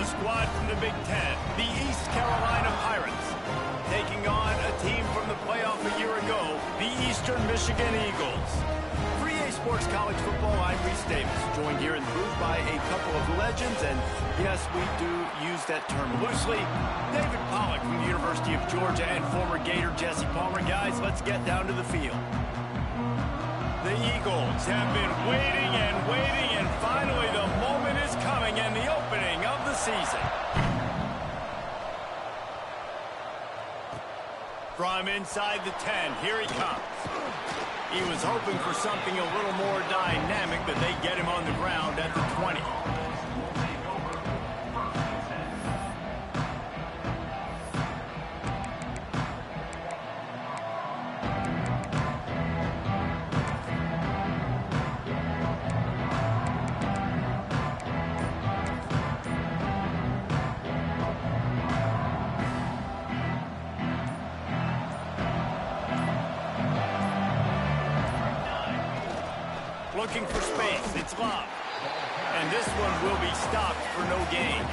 a squad from the Big Ten, the East Carolina Pirates, taking on a team from the playoff a year ago, the Eastern Michigan Eagles. For EA Sports College Football, I'm Reese Davis, joined here in the booth by a couple of legends, and yes, we do use that term loosely. David Pollack from the University of Georgia and former Gator Jesse Palmer. Guys, let's get down to the field. The Eagles have been waiting, and finally the moment is coming and the opening of the season. From inside the 10, here he comes. He was hoping for something a little more dynamic, but they get him on the ground at the 20. Looking for space, it's Love. And this one will be stopped for no gain.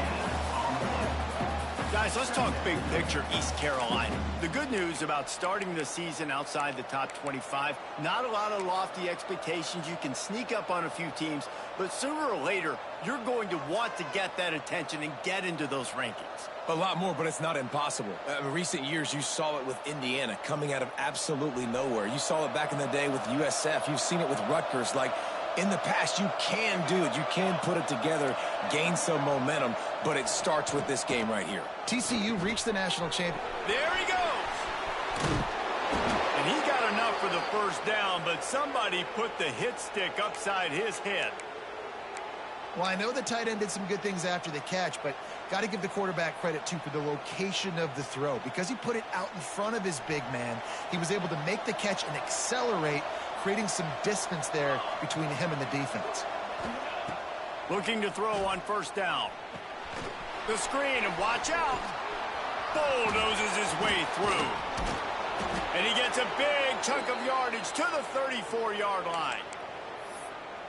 Guys, let's talk big picture East Carolina. The good news about starting the season outside the top 25, not a lot of lofty expectations. You can sneak up on a few teams, but sooner or later, you're going to want to get that attention and get into those rankings. A lot more, but it's not impossible. In recent years, you saw it with Indiana coming out of absolutely nowhere. You saw it back in the day with USF. You've seen it with Rutgers. Like, in the past, you can do it. You can put it together, gain some momentum, but it starts with this game right here. TCU reached the national champion. There he goes. And he got enough for the first down, but somebody put the hit stick upside his head. Well, I know the tight end did some good things after the catch, but got to give the quarterback credit, too, for the location of the throw. Because he put it out in front of his big man, he was able to make the catch and accelerate, creating some distance there between him and the defense. Looking to throw on first down. The screen, and watch out. Bulldozes his way through. And he gets a big chunk of yardage to the 34-yard line.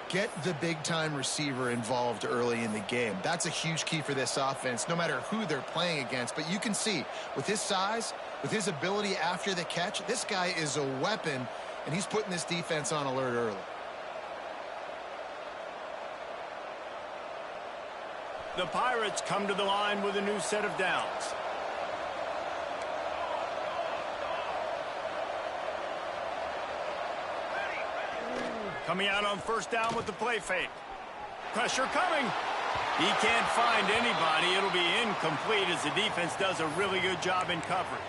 Get the big-time receiver involved early in the game. That's a huge key for this offense, no matter who they're playing against. But you can see, with his size, with his ability after the catch, this guy is a weapon, and he's putting this defense on alert early. The Pirates come to the line with a new set of downs. Coming out on first down with the play fake. Pressure coming. He can't find anybody. It'll be incomplete as the defense does a really good job in coverage.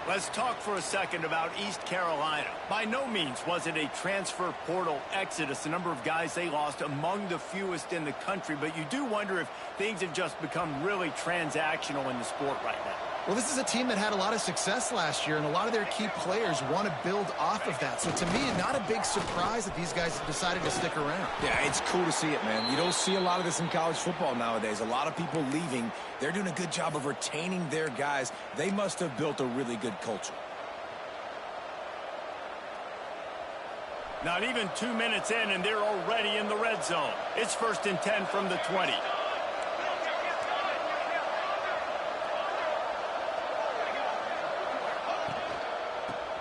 Let's talk for a second about East Carolina. By no means was it a transfer portal exodus. The number of guys they lost among the fewest in the country, but you do wonder if things have just become really transactional in the sport right now. Well, this is a team that had a lot of success last year, and a lot of their key players want to build off of that. So to me, not a big surprise that these guys have decided to stick around. Yeah, it's cool to see it, man. You don't see a lot of this in college football nowadays. A lot of people leaving. They're doing a good job of retaining their guys. They must have built a really good culture. Not even 2 minutes in, and they're already in the red zone. It's 1st and 10 from the 20.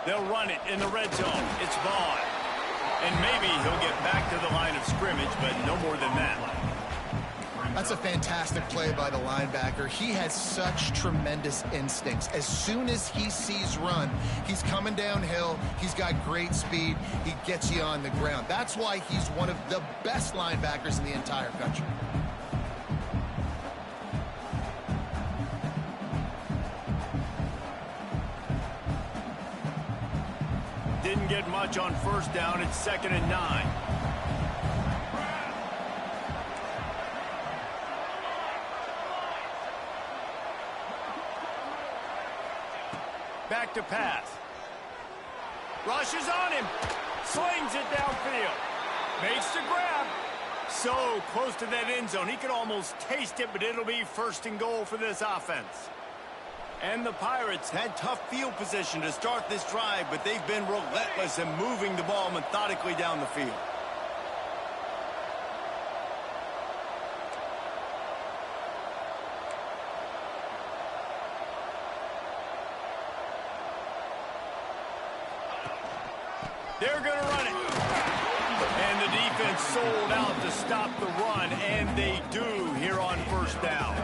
They'll run it in the red zone. It's Vaughn. And maybe he'll get back to the line of scrimmage, but no more than that. That's a fantastic play by the linebacker. He has such tremendous instincts. As soon as he sees run, he's coming downhill. He's got great speed. He gets you on the ground. That's why he's one of the best linebackers in the entire country. Didn't get much on first down. It's 2nd and 9. Back to pass. Rushes on him. Slings it downfield. Makes the grab. So close to that end zone. He could almost taste it, but it'll be 1st and goal for this offense. And the Pirates had tough field position to start this drive, but they've been relentless in moving the ball methodically down the field. They're going to run it. And the defense sold out to stop the run, and they do here on first down.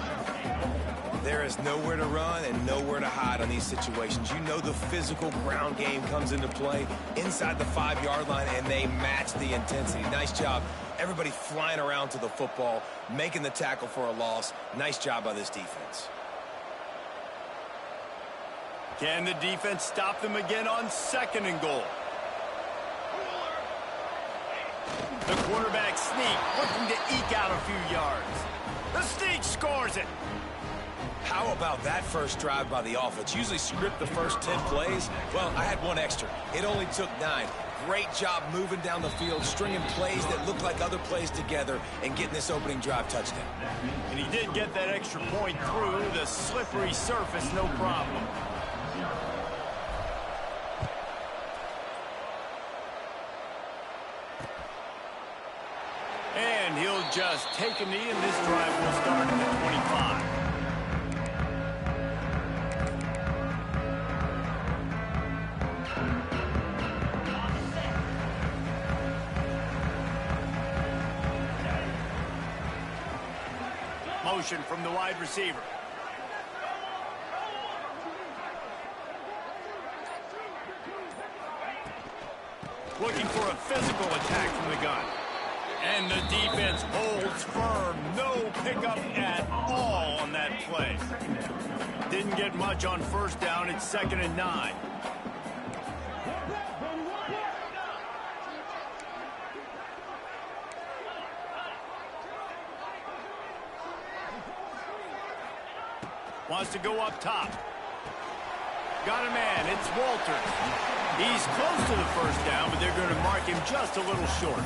There is nowhere to run and nowhere to hide on these situations. You know the physical ground game comes into play inside the 5-yard line, and they match the intensity. Nice job. Everybody flying around to the football, making the tackle for a loss. Nice job by this defense. Can the defense stop them again on 2nd and goal? The quarterback sneak, looking to eke out a few yards. The sneak scores it. How about that first drive by the offense? Usually script the first 10 plays. Well, I had one extra. It only took 9. Great job moving down the field, stringing plays that look like other plays together, and getting this opening drive touchdown. And he did get that extra point through the slippery surface, no problem. And he'll just take a knee, and this drive will start at the 25. Motion from the wide receiver. Looking for a physical attack from the gun. And the defense holds firm. No pickup at all on that play. Didn't get much on first down. It's 2nd and 9. Wants to go up top. Got a man. It's Walters. He's close to the first down, but they're going to mark him just a little short.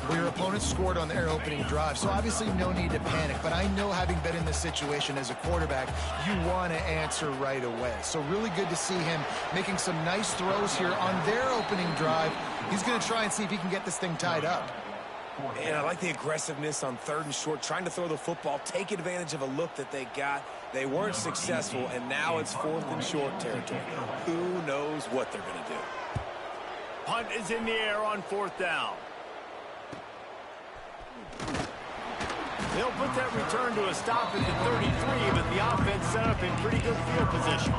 Well, your opponent scored on their opening drive, so obviously no need to panic. But I know, having been in this situation as a quarterback, you want to answer right away. So really good to see him making some nice throws here on their opening drive. He's going to try and see if he can get this thing tied up. And I like the aggressiveness on 3rd and short, trying to throw the football, take advantage of a look that they got. They weren't successful, and now it's 4th and short territory. Who knows what they're going to do? Punt is in the air on 4th down. They'll put that return to a stop at the 33, but the offense set up in pretty good field position.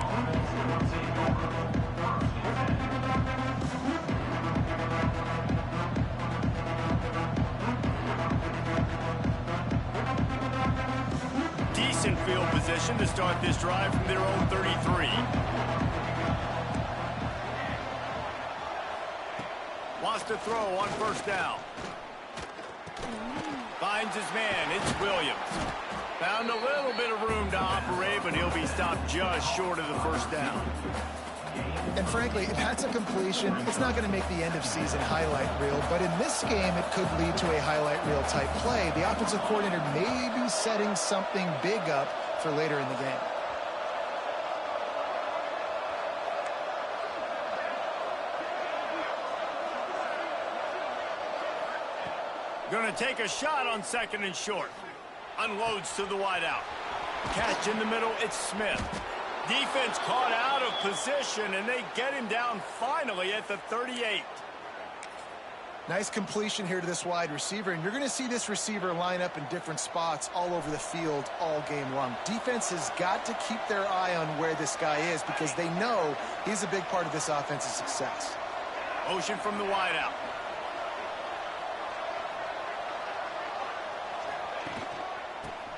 Decent field position to start this drive from their own 33. Wants to throw on first down. Finds his man. It's Williams. Found a little bit of room to operate, but he'll be stopped just short of the first down. And frankly, if that's a completion, it's not going to make the end-of-season highlight reel. But in this game, it could lead to a highlight reel type play. The offensive coordinator may be setting something big up for later in the game. Going to take a shot on 2nd and short. Unloads to the wideout. Catch in the middle, it's Smith. Defense caught out of position, and they get him down finally at the 38. Nice completion here to this wide receiver, and you're going to see this receiver line up in different spots all over the field all game long. Defense has got to keep their eye on where this guy is, because they know he's a big part of this offense's success. Motion from the wideout.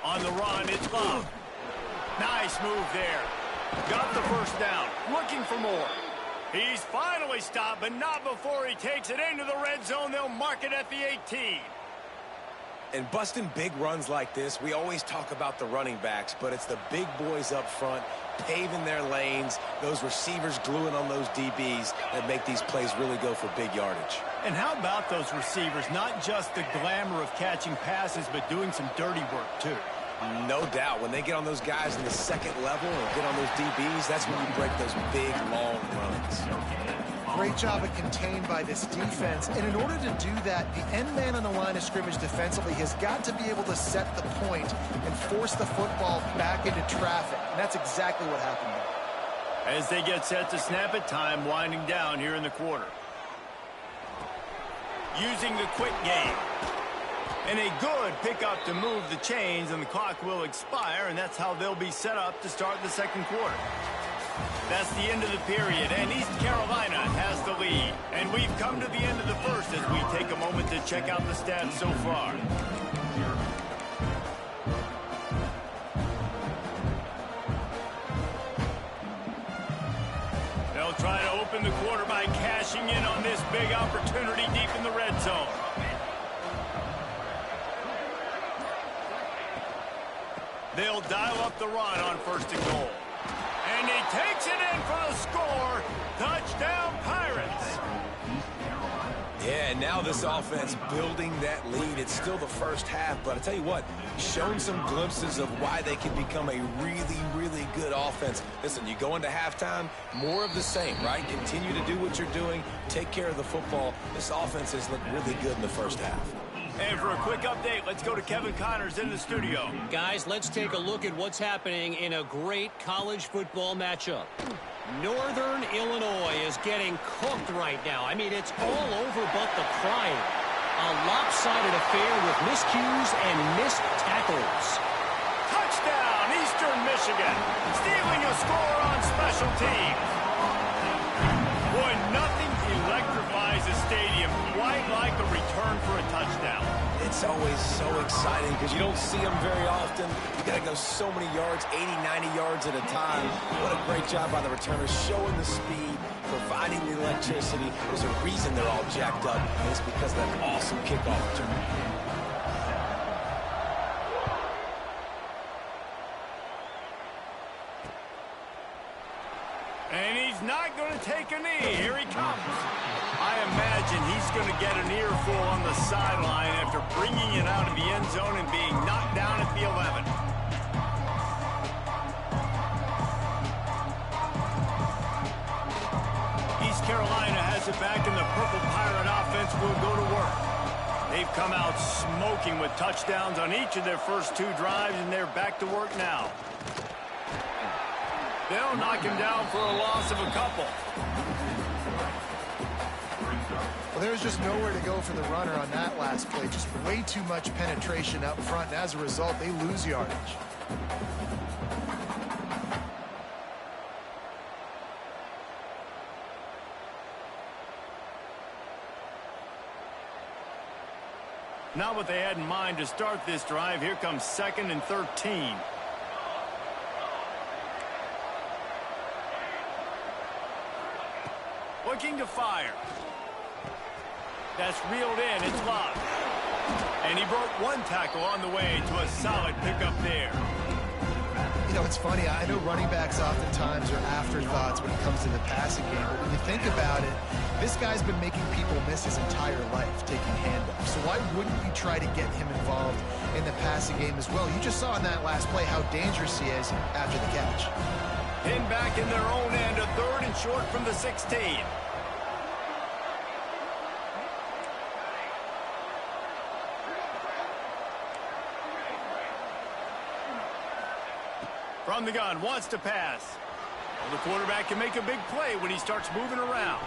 On the run, it's Love. Nice move there. Got the first down. Looking for more. He's finally stopped, but not before he takes it into the red zone. They'll mark it at the 18. And busting big runs like this, we always talk about the running backs, but it's the big boys up front, paving their lanes, those receivers gluing on those DBs that make these plays really go for big yardage. And how about those receivers? Not just the glamour of catching passes, but doing some dirty work, too. No doubt. When they get on those guys in the 2nd level or get on those DBs, that's when you break those big, long runs. Great job of contained by this defense. And in order to do that, the end man on the line of scrimmage defensively has got to be able to set the point and force the football back into traffic. And that's exactly what happened there. As they get set to snap it, time winding down here in the quarter. using the quick game. And a good pickup to move the chains, and the clock will expire, and that's how they'll be set up to start the second quarter. That's the end of the period, and East Carolina has the lead. And we've come to the end of the first as we take a moment to check out the stats so far. They'll try to open the quarter by cashing in on this big opportunity deep in the red zone. They'll dial up the run on 1st and goal. And he takes it in for the score. Touchdown, Pirates. Yeah, and now this offense building that lead. It's still the first half, but I tell you what, shown some glimpses of why they can become a really, really good offense. Listen, you go into halftime, more of the same, right? Continue to do what you're doing, take care of the football. This offense has looked really good in the first half. And for a quick update, let's go to Kevin Connors in the studio. Guys, let's take a look at what's happening in a great college football matchup. Northern Illinois is getting cooked right now. I mean, it's all over but the crying. A lopsided affair with miscues and missed tackles. Touchdown, Eastern Michigan. Stealing a score on special teams. Boy, nothing electrifies a stadium quite like a return for a touchdown. It's always so exciting because you don't see them very often. You got to go so many yards, 80, 90 yards at a time. What a great job by the returners, showing the speed, providing the electricity. There's a reason they're all jacked up, and it's because of that awesome kickoff return. And he's not going to take a knee. Here he comes. I imagine he's going to get an earful on the sideline after bringing it out of the end zone and being knocked down at the 11. East Carolina has it back, and the Purple Pirate offense will go to work. They've come out smoking with touchdowns on each of their first 2 drives, and they're back to work now. They'll knock him down for a loss of a couple. Well, there's just nowhere to go for the runner on that last play. Just way too much penetration up front, and as a result, they lose yardage. Not what they had in mind to start this drive. Here comes 2nd and 13. Looking to fire. That's reeled in. It's locked. And he broke 1 tackle on the way to a solid pickup there. You know, it's funny. I know running backs oftentimes are afterthoughts when it comes to the passing game. But when you think about it, this guy's been making people miss his entire life taking handoffs. So why wouldn't you try to get him involved in the passing game as well? You just saw in that last play how dangerous he is after the catch. Pinned back in their own end, a 3rd and short from the 16. From the gun, wants to pass. Well, the quarterback can make a big play when he starts moving around.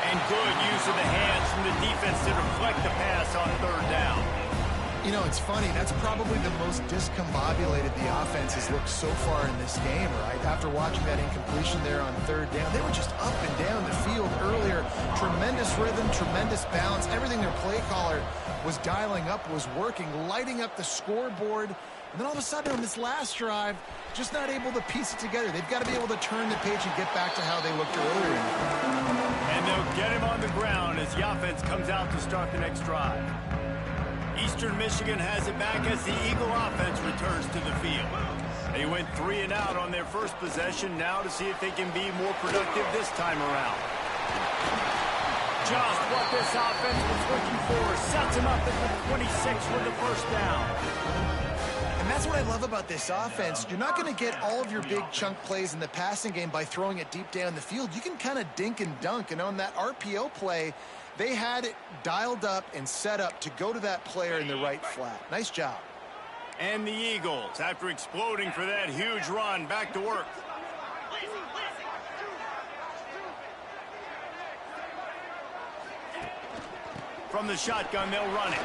And good use of the hands from the defense to deflect the pass on 3rd down. You know, it's funny. That's probably the most discombobulated the offense has looked so far in this game, right? After watching that incompletion there on 3rd down, they were just up and down the field earlier. Tremendous rhythm, tremendous balance. Everything their play caller was dialing up was working, lighting up the scoreboard. And then all of a sudden on this last drive, just not able to piece it together. They've got to be able to turn the page and get back to how they looked earlier. And they'll get him on the ground as the offense comes out to start the next drive. Eastern Michigan has it back as the Eagle offense returns to the field. They went 3 and out on their first possession, now to see if they can be more productive this time around. Just what this offense was looking for. Sets him up at the 26 for the first down. And that's what I love about this offense. You're not going to get all of your big chunk plays in the passing game by throwing it deep down the field. You can kind of dink and dunk. And on that RPO play, they had it dialed up and set up to go to that player in the right flat. Nice job. And the Eagles, after exploding for that huge run, back to work. From the shotgun, they'll run it.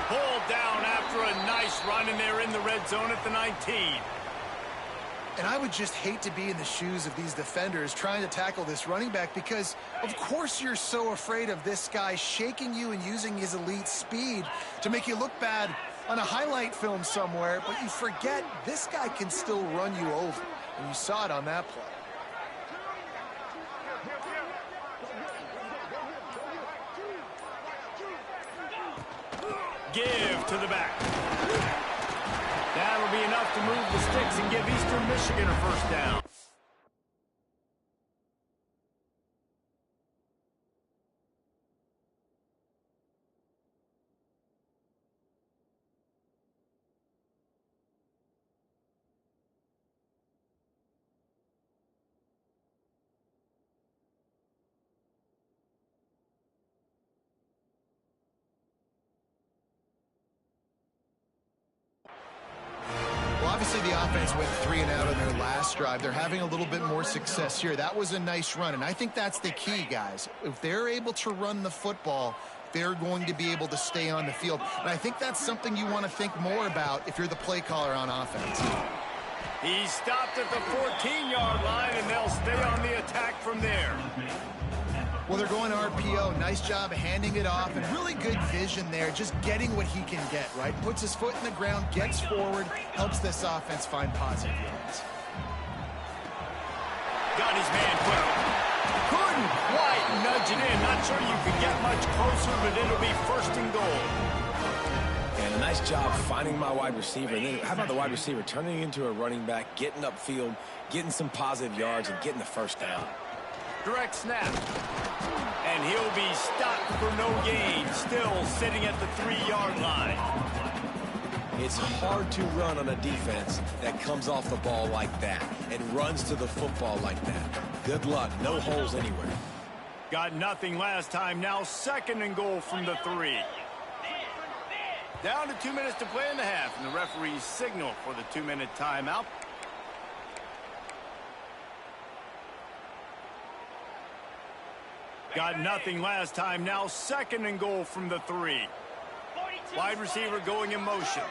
Pulled down after a nice run, and they're in the red zone at the 19. And I would just hate to be in the shoes of these defenders trying to tackle this running back because, of course, you're so afraid of this guy shaking you and using his elite speed to make you look bad on a highlight film somewhere, but you forget this guy can still run you over. And you saw it on that play. Give to the back. That'll be enough to move the sticks and give Eastern Michigan a first down. Obviously, the offense went 3 and out on their last drive. They're having a little bit more success here. That was a nice run, and I think that's the key, guys. If they're able to run the football, they're going to be able to stay on the field. And I think that's something you want to think more about if you're the play caller on offense. He stopped at the 14-yard line, and they'll stay on the attack from there. Well, they're going RPO. Nice job handing it off, and really good vision there, just getting what he can get, right? Puts his foot in the ground, gets forward, helps this offense find positive yards. Got his man quick. Couldn't quite nudge it in. Not sure you could get much closer, but it'll be first and goal. And a nice job finding my wide receiver. And then how about the wide receiver turning into a running back, getting upfield, getting some positive yards, and getting the first down. Direct snap. And he'll be stopped for no gain. Still sitting at the 3-yard line. It's hard to run on a defense that comes off the ball like that and runs to the football like that. Good luck. No holes anywhere. Got nothing last time. Now second and goal from the 3. Down to 2 minutes to play in the half. And the referee's signal for the 2-minute timeout. Got nothing last time. Now second and goal from the 3. Wide receiver going in motion.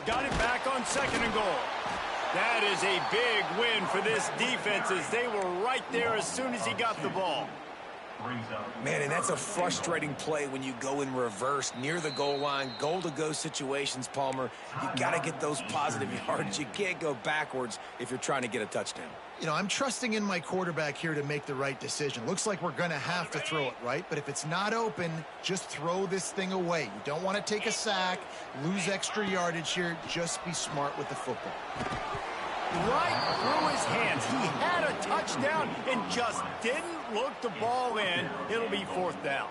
Got it back on second and goal. That is a big win for this defense as they were right there as soon as he got the ball. Man, and that's a frustrating play when you go in reverse near the goal line, goal-to-go situations, Palmer. You got to get those positive yards. You can't go backwards if you're trying to get a touchdown. You know, I'm trusting in my quarterback here to make the right decision. Looks like we're going to have to throw it, right? But if it's not open, just throw this thing away. You don't want to take a sack, lose extra yardage here. Just be smart with the football. Right through his hands. He had a touchdown and just didn't look the ball in. It'll be fourth down.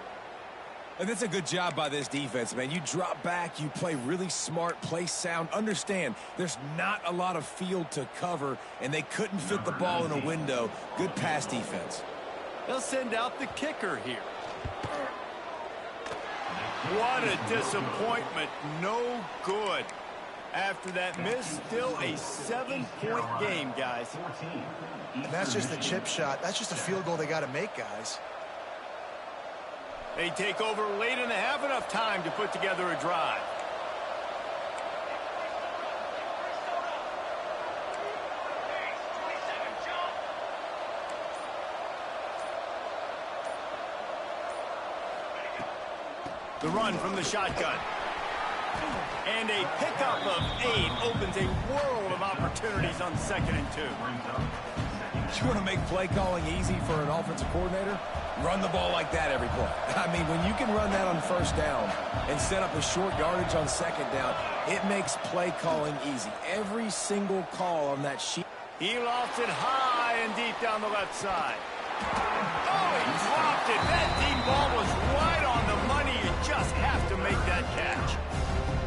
And that's a good job by this defense, man. You drop back, you play really smart, play sound. Understand, there's not a lot of field to cover, and they couldn't fit the ball in a window. Good pass defense. They'll send out the kicker here. What a disappointment. No good. After that miss, still a 7-point game, guys. And that's just the chip shot. That's just a field goal they got to make, guys. They take over late in the half, enough time to put together a drive. The run from the shotgun. And a pickup of 8 opens a world of opportunities on second and 2. You want to make play calling easy for an offensive coordinator? Run the ball like that every play. I mean, when you can run that on first down and set up a short yardage on second down, it makes play calling easy. Every single call on that sheet. He lofts it high and deep down the left side. Oh, he dropped it. That deep ball was right on the money. You just have to make that catch.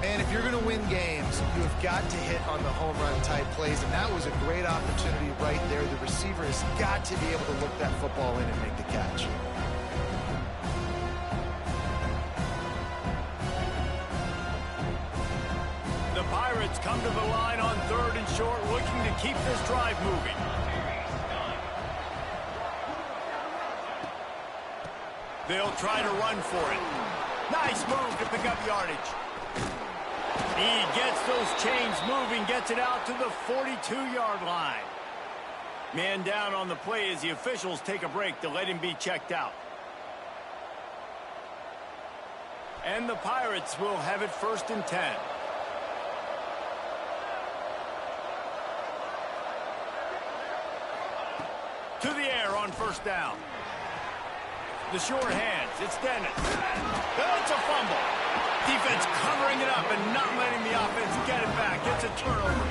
Man, if you're going to win games, you have got to hit on the home run type plays, and that was a great opportunity right there. The receiver has got to be able to look that football in and make the catch. The Pirates come to the line on third and short, looking to keep this drive moving. They'll try to run for it. Nice move to pick up yardage. He gets those chains moving, gets it out to the 42-yard line. Man down on the play as the officials take a break to let him be checked out. And the Pirates will have it 1st and 10. To the air on 1st down. The short hands, it's Dennis. Oh, it's a fumble. Defense covering it up and not letting the offense get it back. It's a turnover.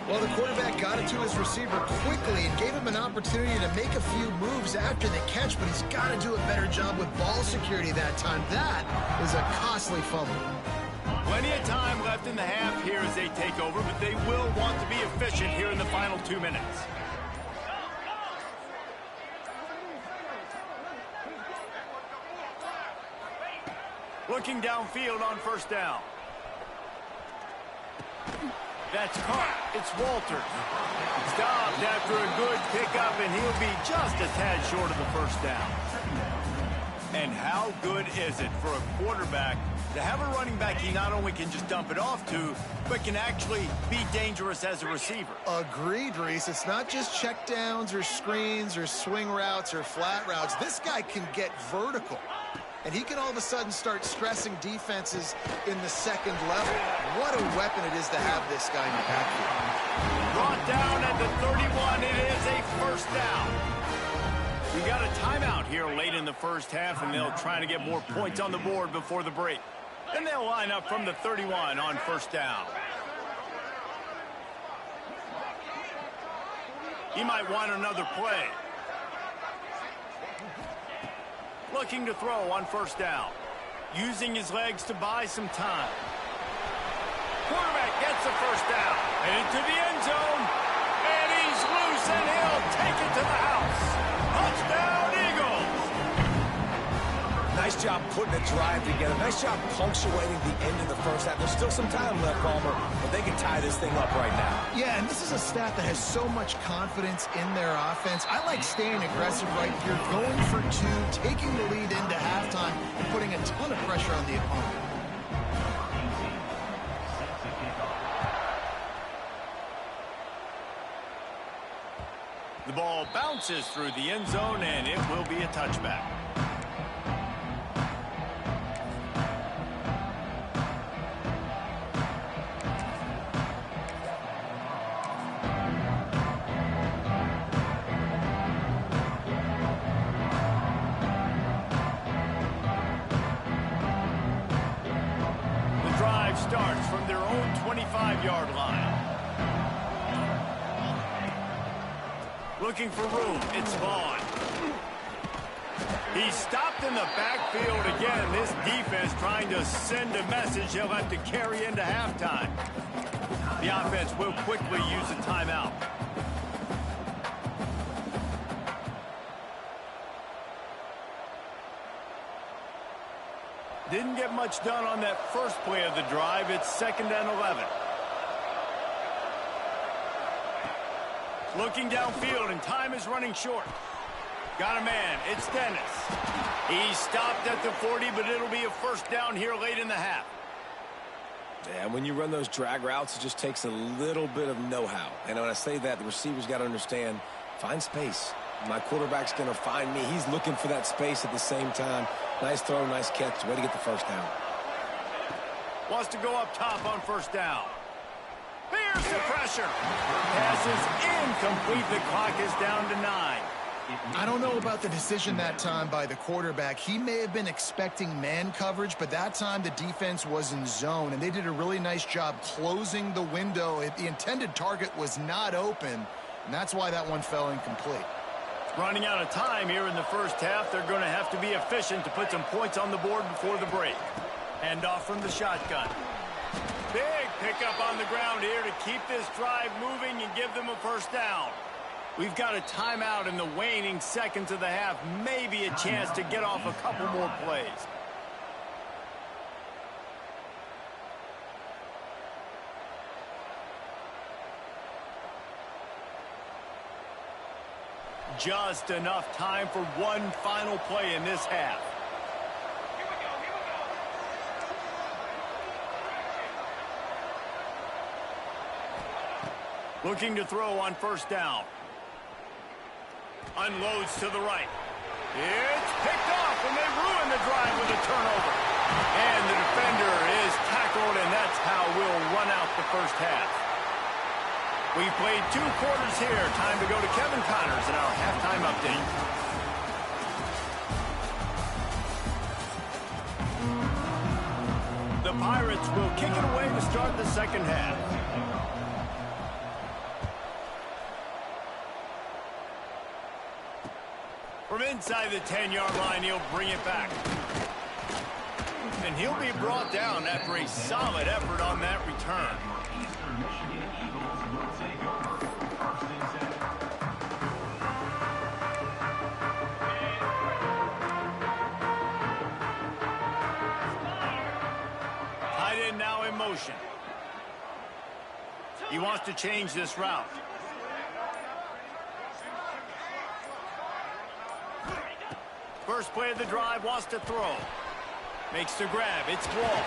Well, the quarterback got it to his receiver quickly and gave him an opportunity to make a few moves after the catch, but he's got to do a better job with ball security that time. That is a costly fumble. Plenty of time left in the half here as they take over, but they will want to be efficient here in the final 2 minutes. Looking downfield on 1st down. That's caught. It's Walters. Stopped after a good pickup, and he'll be just a tad short of the 1st down. And how good is it for a quarterback to have a running back he not only can just dump it off to, but can actually be dangerous as a receiver? Agreed, Reese. It's not just check downs or screens or swing routes or flat routes. This guy can get vertical. And he can all of a sudden start stressing defenses in the 2nd level. What a weapon it is to have this guy in the backfield. Brought down at the 31. It is a 1st down. We got a timeout here late in the 1st half, and they'll try to get more points on the board before the break. And they'll line up from the 31 on 1st down. He might want another play. Looking to throw on 1st down. Using his legs to buy some time. Quarterback gets the 1st down. And into the end zone. And he's loose, and he'll take it to the house. Touchdown, Eagles! Nice job putting a drive together. Nice job punctuating the end of the 1st half. There's still some time left, Palmer, but they can tie this thing up right now. Yeah, and this is a staff that has so much confidence in their offense. I like staying aggressive right here, going for 2, taking the lead into halftime, and putting a ton of pressure on the opponent. The ball bounces through the end zone, and it will be a touchback. Starts from their own 25-yard line. Looking for room. It's Vaughn. He's stopped in the backfield again. This defense trying to send a message he'll have to carry into halftime. The offense will quickly use a timeout. Didn't get much done on that first play of the drive. It's 2nd and 11. Looking downfield, and time is running short. Got a man. It's Dennis. He stopped at the 40, but it'll be a 1st down here late in the half. Yeah, when you run those drag routes, it just takes a little bit of know-how. And when I say that, the receiver's got to understand, find space. My quarterback's going to find me. He's looking for that space at the same time. Nice throw, nice catch. Way to get the 1st down. Wants to go up top on 1st down. Here's the pressure. Pass is incomplete. The clock is down to 9. I don't know about the decision that time by the quarterback. He may have been expecting man coverage, but that time the defense was in zone, and they did a really nice job closing the window. The intended target was not open, and that's why that one fell incomplete. Running out of time here in the 1st half. They're going to have to be efficient to put some points on the board before the break. Hand off from the shotgun. Big pickup on the ground here to keep this drive moving and give them a 1st down. We've got a timeout in the waning seconds of the half. Maybe a chance to get off a couple more plays. Just enough time for one final play in this half. Looking to throw on first down. Unloads to the right. It's picked off, and they ruin the drive with a turnover. And the defender is tackled, and that's how we'll run out the first half. We've played 2 quarters here. Time to go to Kevin Connors in our halftime update. The Pirates will kick it away to start the second half. From inside the 10-yard line, he'll bring it back. And he'll be brought down after a solid effort on that return. Tight end now in motion. He wants to change this route. First play of the drive, wants to throw. Makes the grab. It's Wall.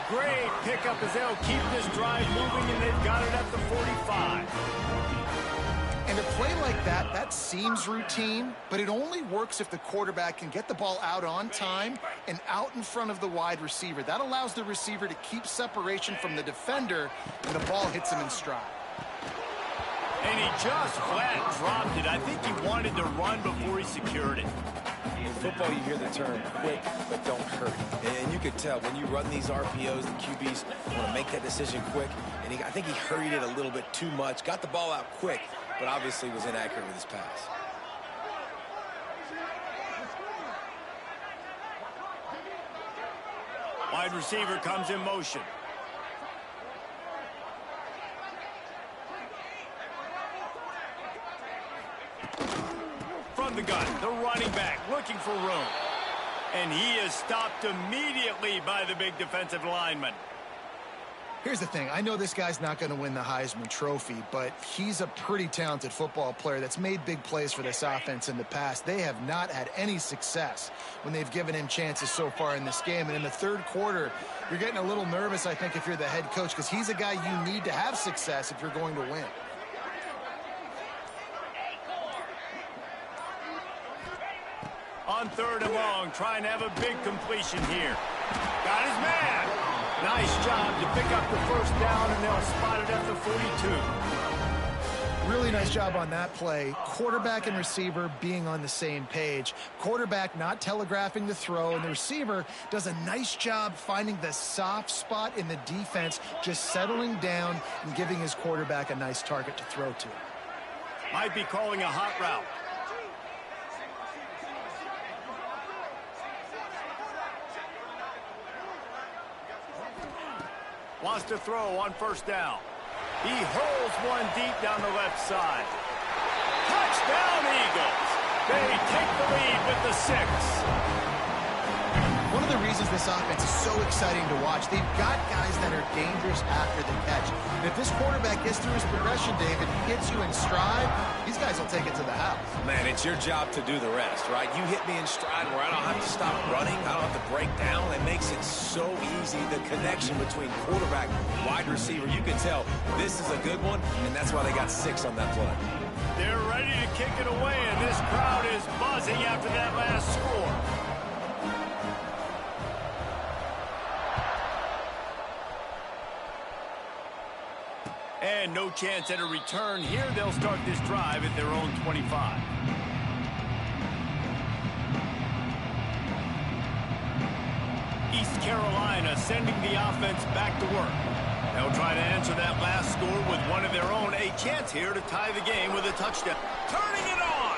Great pickup as they'll keep this drive moving, and they've got it at the 45. And a play like that, that seems routine, but it only works if the quarterback can get the ball out on time and out in front of the wide receiver. That allows the receiver to keep separation from the defender, and the ball hits him in stride. And he just flat dropped it. I think he wanted to run before he secured it. In football, you hear the term quick, but don't hurry. And you could tell when you run these RPOs, the QBs want to make that decision quick. And I think he hurried it a little bit too much, got the ball out quick, but obviously was inaccurate with his pass. Wide receiver comes in motion. From the gun, the running back looking for room. And he is stopped immediately by the big defensive lineman. Here's the thing. I know this guy's not going to win the Heisman Trophy, but he's a pretty talented football player that's made big plays for this offense in the past. They have not had any success when they've given him chances so far in this game. And in the third quarter, you're getting a little nervous, I think, if you're the head coach, because he's a guy you need to have success if you're going to win. On third and long, trying to have a big completion here. Got his man. Nice job to pick up the first down, and they'll spot it at the 42. Really nice job on that play. Quarterback and receiver being on the same page. Quarterback not telegraphing the throw, and the receiver does a nice job finding the soft spot in the defense, just settling down and giving his quarterback a nice target to throw to. Might be calling a hot route. Wants to throw on first down. He hurls one deep down the left side. Touchdown, Eagles. They take the lead with the 6. One of the reasons this offense is so exciting to watch, they've got guys that are dangerous after the catch. And if this quarterback gets through his progression, David, hits you in stride, these guys will take it to the house. Man, it's your job to do the rest, right? You hit me in stride where I don't have to stop running. I don't have to break down. It makes it so easy. The connection between quarterback, wide receiver, you can tell this is a good one, and that's why they got 6 on that play. They're ready to kick it away, and this crowd is buzzing after that last score. And no chance at a return here. They'll start this drive at their own 25. East Carolina sending the offense back to work. They'll try to answer that last score with one of their own. A chance here to tie the game with a touchdown. Turning it on!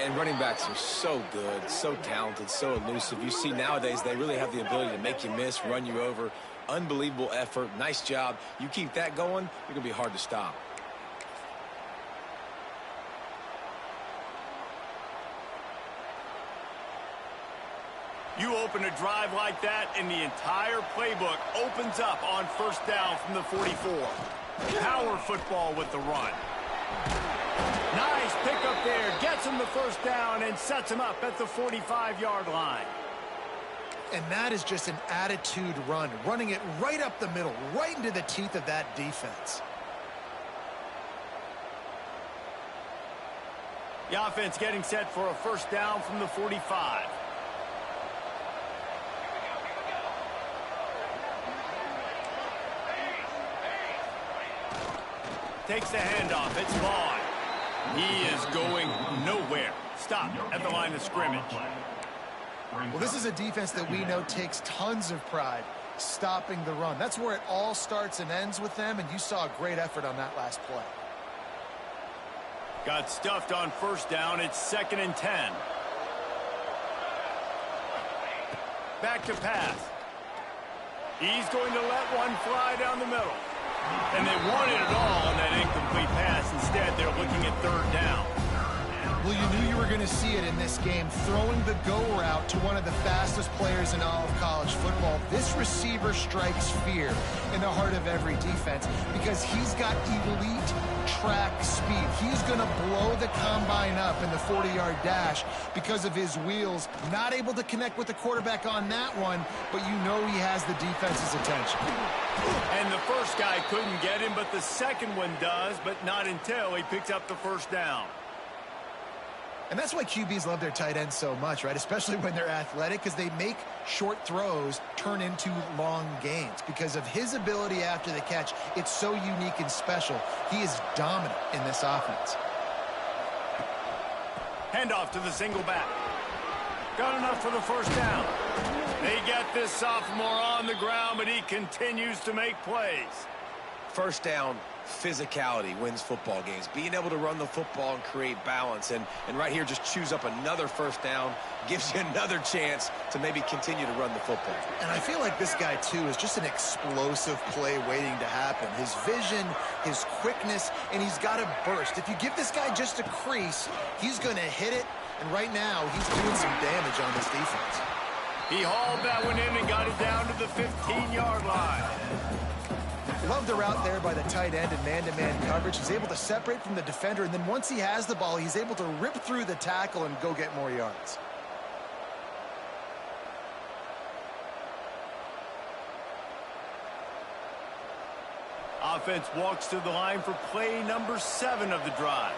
And running backs are so good, so talented, so elusive. You see nowadays they really have the ability to make you miss, run you over. Unbelievable effort. Nice job. You keep that going, you're going to be hard to stop. You open a drive like that, and the entire playbook opens up on first down from the 44. Power football with the run. Nice pickup there. Gets him the first down and sets him up at the 45-yard line. And that is just an attitude run, running it right up the middle, right into the teeth of that defense. The offense getting set for a first down from the 45. Takes the handoff. It's Vaughn. He is going nowhere. Stop at the line of scrimmage. Well, this is a defense that we know takes tons of pride stopping the run. That's where it all starts and ends with them, and you saw a great effort on that last play. Got stuffed on first down. It's 2nd and 10. Back to pass. He's going to let one fly down the middle. And they wanted it all on that incomplete pass. Instead, they're looking at 3rd down. Well, you knew you were going to see it in this game, throwing the go route to one of the fastest players in all of college football. This receiver strikes fear in the heart of every defense because he's got elite track speed. He's going to blow the combine up in the 40-yard dash because of his wheels. Not able to connect with the quarterback on that one, but you know he has the defense's attention. And the first guy couldn't get him, but the second one does, but not until he picks up the first down. And that's why QBs love their tight ends so much, right? Especially when they're athletic, because they make short throws turn into long gains. Because of his ability after the catch, it's so unique and special. He is dominant in this offense. Handoff to the single back. Got enough for the first down. They get this sophomore on the ground, but he continues to make plays. First down, physicality wins football games. Being able to run the football and create balance. And right here, just choose up another first down, gives you another chance to maybe continue to run the football. And I feel like this guy, too, is just an explosive play waiting to happen. His vision, his quickness, and he's got a burst. If you give this guy just a crease, he's going to hit it. And right now, he's doing some damage on this defense. He hauled that one in and got it down to the 15-yard line. Love the route there by the tight end and man-to-man coverage. He's able to separate from the defender, and then once he has the ball, he's able to rip through the tackle and go get more yards. Offense walks to the line for play number 7 of the drive.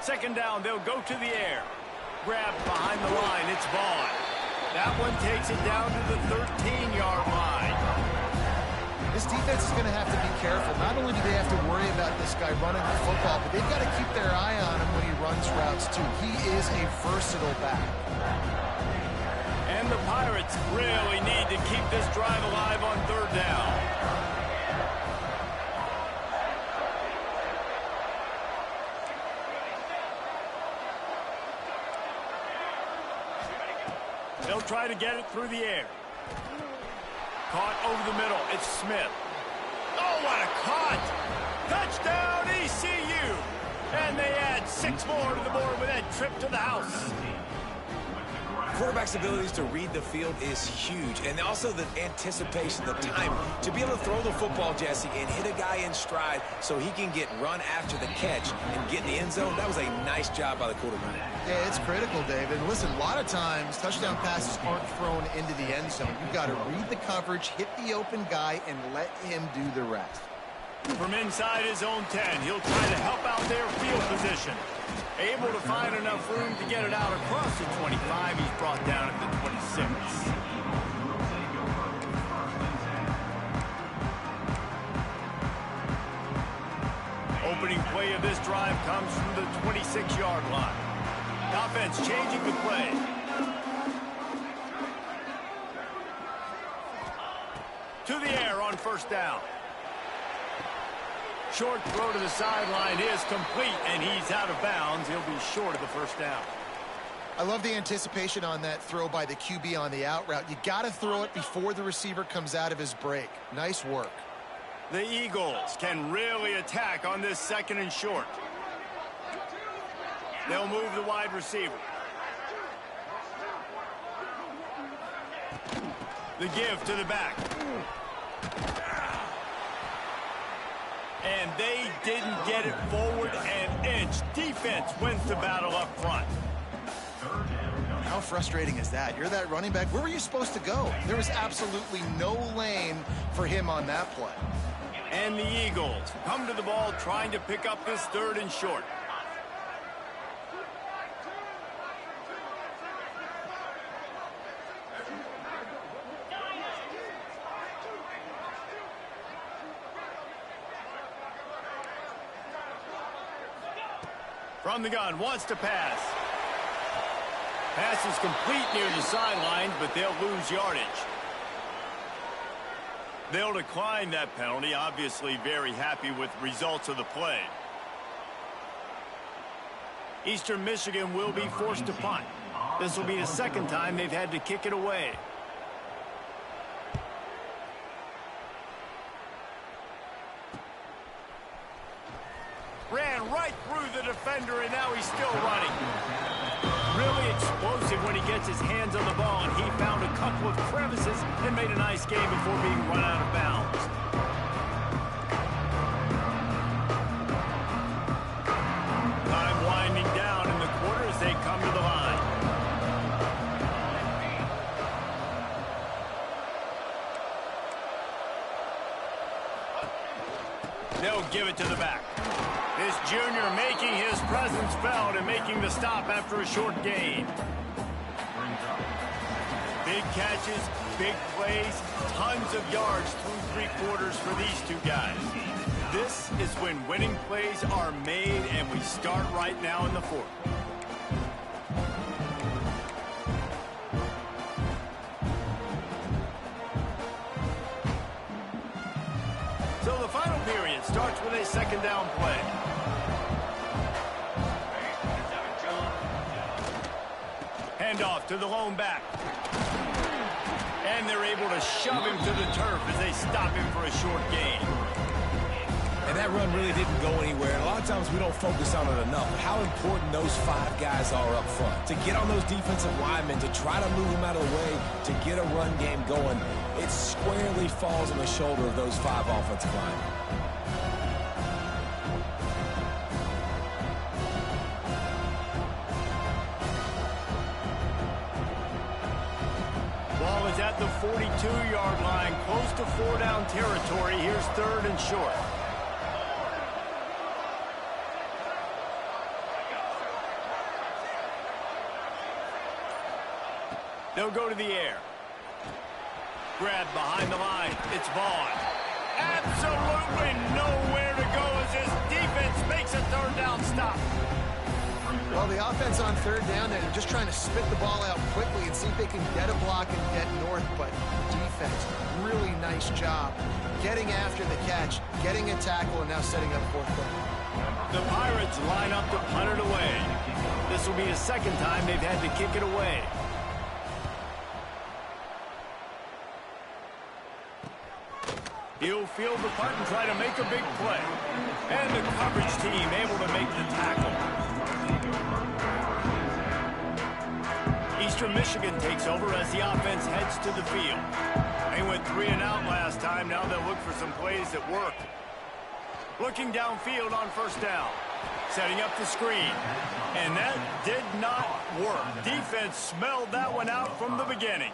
Second down, they'll go to the air. Grabbed behind the line, it's Vaughn. That one takes it down to the 13-yard line. This defense is going to have to be careful. Not only do they have to worry about this guy running the football, but they've got to keep their eye on him when he runs routes, too. He is a versatile back. And the Pirates really need to keep this drive alive on 3rd down. They'll try to get it through the air. Caught over the middle. It's Smith. Oh, what a caught! Touchdown, ECU! And they add 6 more to the board with that trip to the house. Quarterback's abilities to read the field is huge, and also the anticipation, the time to be able to throw the football, Jesse, and hit a guy in stride so he can get run after the catch and get in the end zone. That was a nice job by the quarterback. Yeah, it's critical, David. Listen, a lot of times touchdown passes aren't thrown into the end zone. You've got to read the coverage, hit the open guy, and let him do the rest. From inside his own 10, he'll try to help out their field position. Able to find enough room to get it out across the 25. He's brought down at the 26. Opening play of this drive comes from the 26-yard line. Offense changing the play. To the air on first down. Short throw to the sideline is complete, and he's out of bounds. He'll be short of the first down. I love the anticipation on that throw by the QB on the out route. You got to throw it before the receiver comes out of his break. Nice work. The Eagles can really attack on this 2nd and short. They'll move the wide receiver. The give to the back. And they didn't get it forward an inch. Defense wins the battle up front. How frustrating is that? You're that running back. Where were you supposed to go? There was absolutely no lane for him on that play. And the Eagles come to the ball trying to pick up this 3rd and short. From the gun, wants to pass. Pass is complete near the sidelines, but they'll lose yardage. They'll decline that penalty, obviously very happy with results of the play. Eastern Michigan will be forced to punt. This will be the 2nd time they've had to kick it away. Ran right through the defender, and now he's still running. Really explosive when he gets his hands on the ball, and he found a couple of crevices and made a nice game before being run out of bounds. Time winding down in the quarter as they come to the line. They'll give it to the back. This junior making his presence felt and making the stop after a short gain. Big catches, big plays, tons of yards through 3 quarters for these two guys. This is when winning plays are made, and we start right now in the 4th. So the final period starts with a 2nd down play. Handoff to the lone back. And they're able to shove him to the turf as they stop him for a short gain. And that run really didn't go anywhere. And a lot of times we don't focus on it enough. But how important those 5 guys are up front. To get on those defensive linemen, to try to move them out of the way, to get a run game going, it squarely falls on the shoulder of those 5 offensive linemen. Ball is at the 42-yard line, close to 4-down territory. Here's 3rd and short. They'll go to the air. Grab behind the line. It's Vaughn. Absolutely nowhere to go as his defense makes a 3rd down stop. Well, the offense on 3rd down, they're just trying to spit the ball out quickly and see if they can get a block and get north. But defense, really nice job getting after the catch, getting a tackle, and now setting up 4th down. The Pirates line up to punt it away. This will be the 2nd time they've had to kick it away. He'll field the punt and try to make a big play. And the coverage team able to make the tackle. Eastern Michigan takes over as the offense heads to the field. They went 3 and out last time. Now they'll look for some plays that work. Looking downfield on 1st down. Setting up the screen. And that did not work. Defense smelled that one out from the beginning.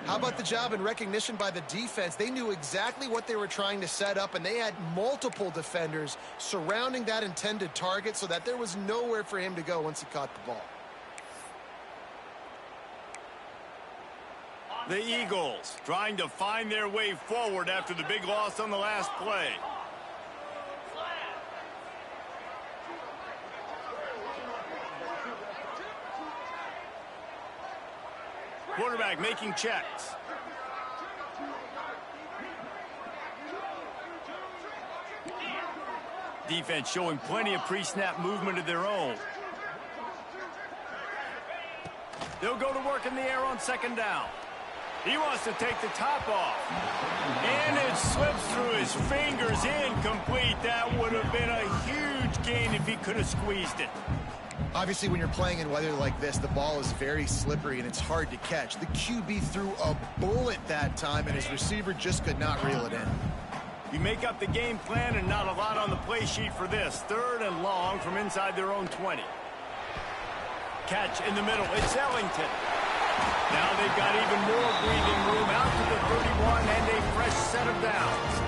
How about the job and recognition by the defense? They knew exactly what they were trying to set up, and they had multiple defenders surrounding that intended target so that there was nowhere for him to go once he caught the ball. The Eagles trying to find their way forward after the big loss on the last play. Quarterback making checks. Defense showing plenty of pre-snap movement of their own. They'll go to work in the air on 2nd down. He wants to take the top off. And it slips through his fingers, incomplete. That would have been a huge seeing if he could have squeezed it. Obviously, when you're playing in weather like this, the ball is very slippery and it's hard to catch. The QB threw a bullet that time, and his receiver just could not reel it in. You make up the game plan and not a lot on the play sheet for this. 3rd and long from inside their own 20. Catch in the middle. It's Ellington. Now they've got even more breathing room out to the 31 and a fresh set of downs.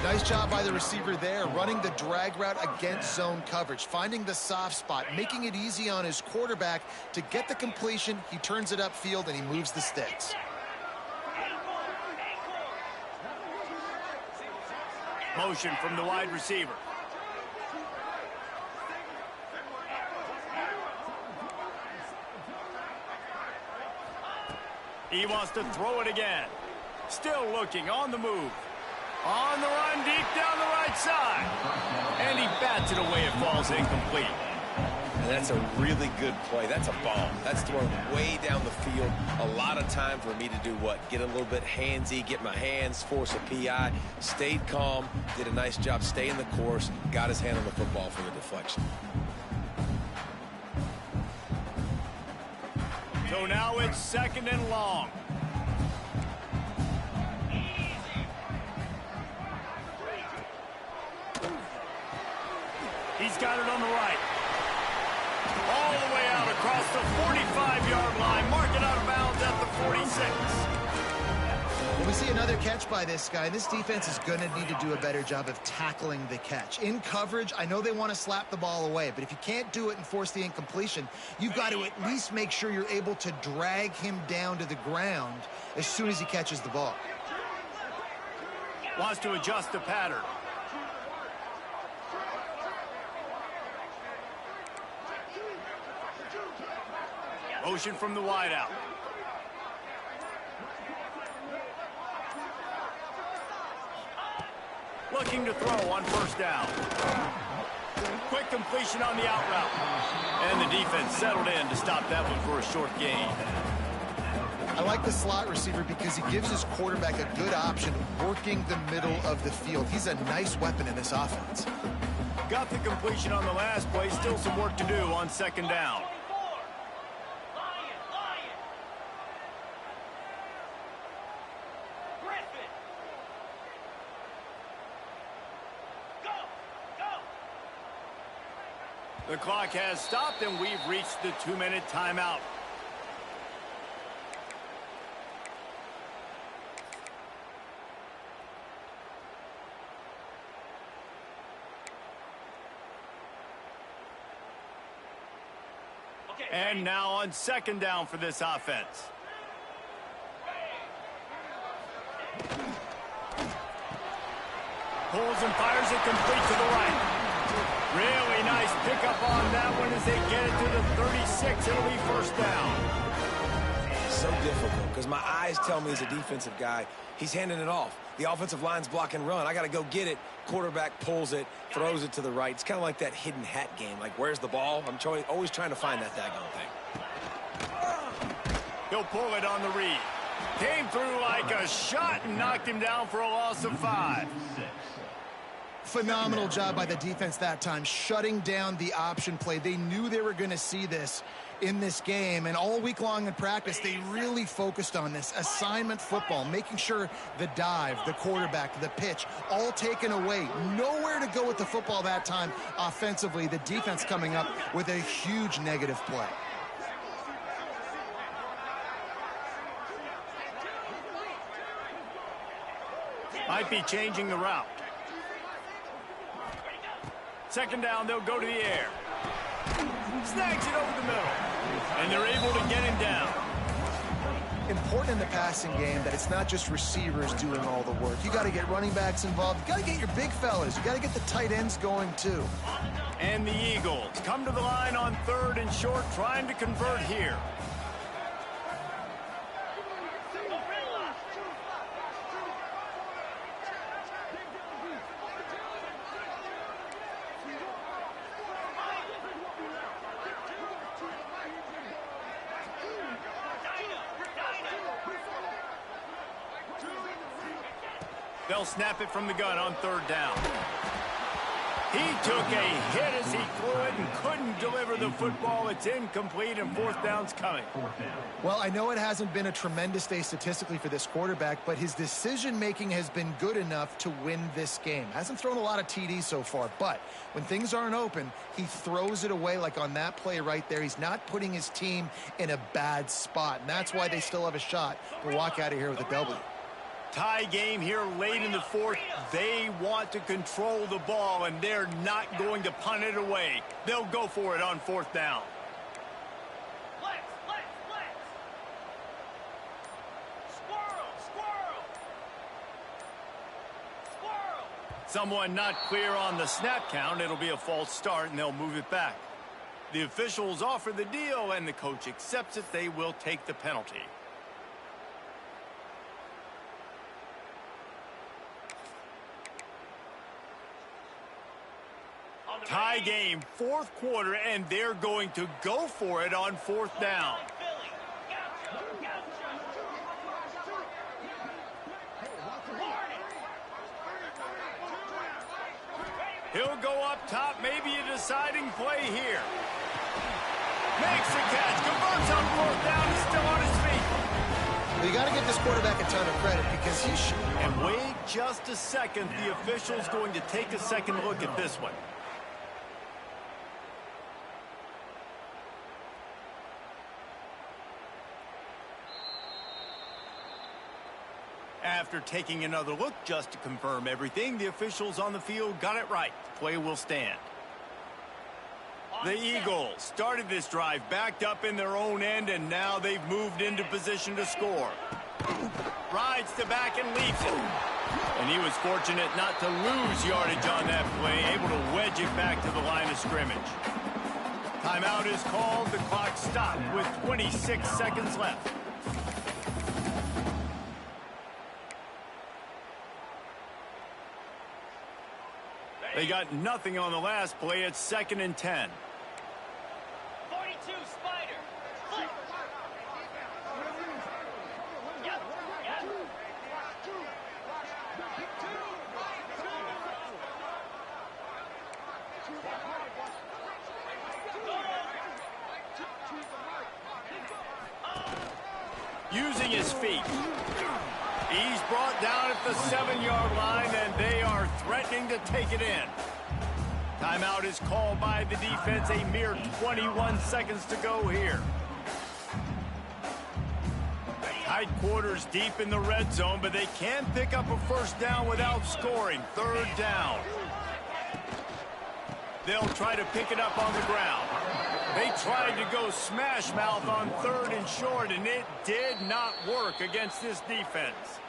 Nice job by the receiver there, running the drag route against zone coverage, finding the soft spot, making it easy on his quarterback to get the completion. He turns it upfield and he moves the sticks. Motion from the wide receiver. He wants to throw it again. Still looking, on the move. On the run, deep down the right side. And he bats it away. It falls incomplete. And that's a really good play. That's a bomb. That's thrown way down the field. A lot of time for me to do what? Get a little bit handsy, get my hands, force a PI. Stayed calm, did a nice job staying the course, got his hand on the football for the deflection. So now it's 2nd and long. He's got it on the right. All the way out across the 45-yard line. Mark it out of bounds at the 46. Well, we see another catch by this guy. This defense is going to need to do a better job of tackling the catch. In coverage, I know they want to slap the ball away, but if you can't do it and force the incompletion, you've got to at least make sure you're able to drag him down to the ground as soon as he catches the ball. Wants to adjust the pattern. Motion from the wideout. Looking to throw on 1st down. Quick completion on the out route. And the defense settled in to stop that one for a short gain. I like the slot receiver because he gives his quarterback a good option working the middle of the field. He's a nice weapon in this offense. Got the completion on the last play. Still some work to do on 2nd down. The clock has stopped, and we've reached the 2-minute timeout. And now on 2nd down for this offense. Pulls and fires it complete to the right. Really nice pickup on that one as they get it to the 36. It'll be 1st down. So difficult because my eyes tell me as a defensive guy, he's handing it off. The offensive line's block and run. I got to go get it. Quarterback pulls it, throws it to the right. It's kind of like that hidden hat game. Like, where's the ball? I'm always trying to find that daggone thing. He'll pull it on the read. Came through like a shot and knocked him down for a loss of 5. Phenomenal job by the defense that time, shutting down the option play. They knew they were going to see this in this game, and all week long in practice, they really focused on this assignment football, making sure the dive, the quarterback, the pitch, all taken away. Nowhere to go with the football that time offensively. The defense coming up with a huge negative play. Might be changing the route. 2nd down, they'll go to the air. Snags it over the middle. And they're able to get him down. Important in the passing game that it's not just receivers doing all the work. You got to get running backs involved. You got to get your big fellas. You got to get the tight ends going too. And the Eagles come to the line on 3rd and short, trying to convert here. They'll snap it from the gun on 3rd down. He took a hit as he threw it and couldn't deliver the football. It's incomplete, and fourth down's coming. Well, I know it hasn't been a tremendous day statistically for this quarterback, but his decision-making has been good enough to win this game. Hasn't thrown a lot of TDs so far, but when things aren't open, he throws it away like on that play right there. He's not putting his team in a bad spot, and that's why they still have a shot to walk out of here with a W. Tie game here late in the fourth. They want to control the ball, and they're not going to punt it away. They'll go for it on fourth down. Someone not clear on the snap count. It'll be a false start, and they'll move it back. The officials offer the deal, and the coach accepts it. They will take the penalty. Tie game, fourth quarter, and they're going to go for it on fourth down. He'll go up top, maybe a deciding play here. Makes the catch, converts on fourth down, he's still on his feet. Well, you got to give this quarterback a ton of credit because he's shooting. And wait just a second, the official's going to take a second look at this one. After taking another look just to confirm everything, the officials on the field got it right. The play will stand. The Eagles started this drive backed up in their own end, and now they've moved into position to score. Rides the back and leaps it. And he was fortunate not to lose yardage on that play, able to wedge it back to the line of scrimmage. Timeout is called. The clock stopped with 26 seconds left. They got nothing on the last play. It's 2nd and 10. 42, Spider. Flip. Yep. Using his feet. He's brought down at the 7-yard line, and they are threatening to take it in. Timeout is called by the defense. A mere 21 seconds to go here. Tight quarters deep in the red zone, but they can pick up a first down without scoring. 3rd down. They'll try to pick it up on the ground. They tried to go smash mouth on 3rd and short, and it did not work against this defense.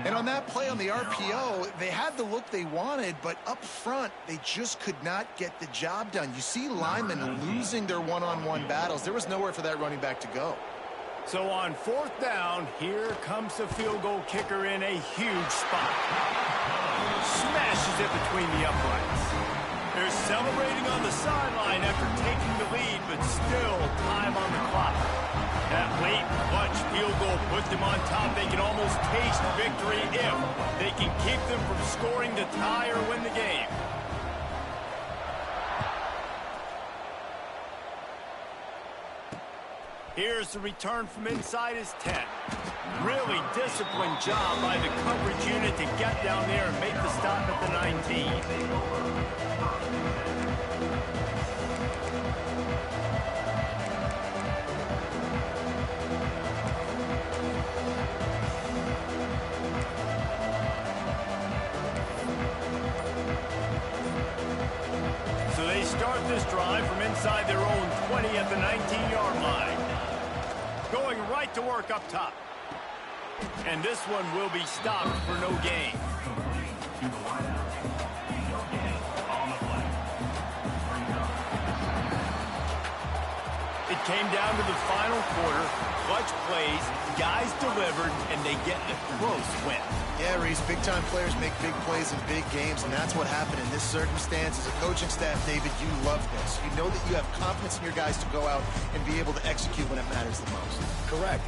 And on that play on the RPO, they had the look they wanted, but up front, they just could not get the job done. You see linemen losing their one-on-one battles. There was nowhere for that running back to go. So on 4th down, here comes the field goal kicker in a huge spot. Smashes it between the uprights. They're celebrating on the sideline after taking the lead, but still time on the clock. That late clutch field goal puts them on top. They can almost taste victory if they can keep them from scoring to tie or win the game. Here's the return from inside his 10. Really disciplined job by the coverage unit to get down there and make the stop at the 19. So they start this drive from inside their own 20 at the 19-yard line. Going right to work up top. And this one will be stopped for no gain. It came down to the final quarter. Clutch plays, guys delivered, and they get a close win. Yeah, Reese, big-time players make big plays in big games, and that's what happened in this circumstance. As a coaching staff, David, you love this. You know that you have confidence in your guys to go out and be able to execute when it matters the most. Correct.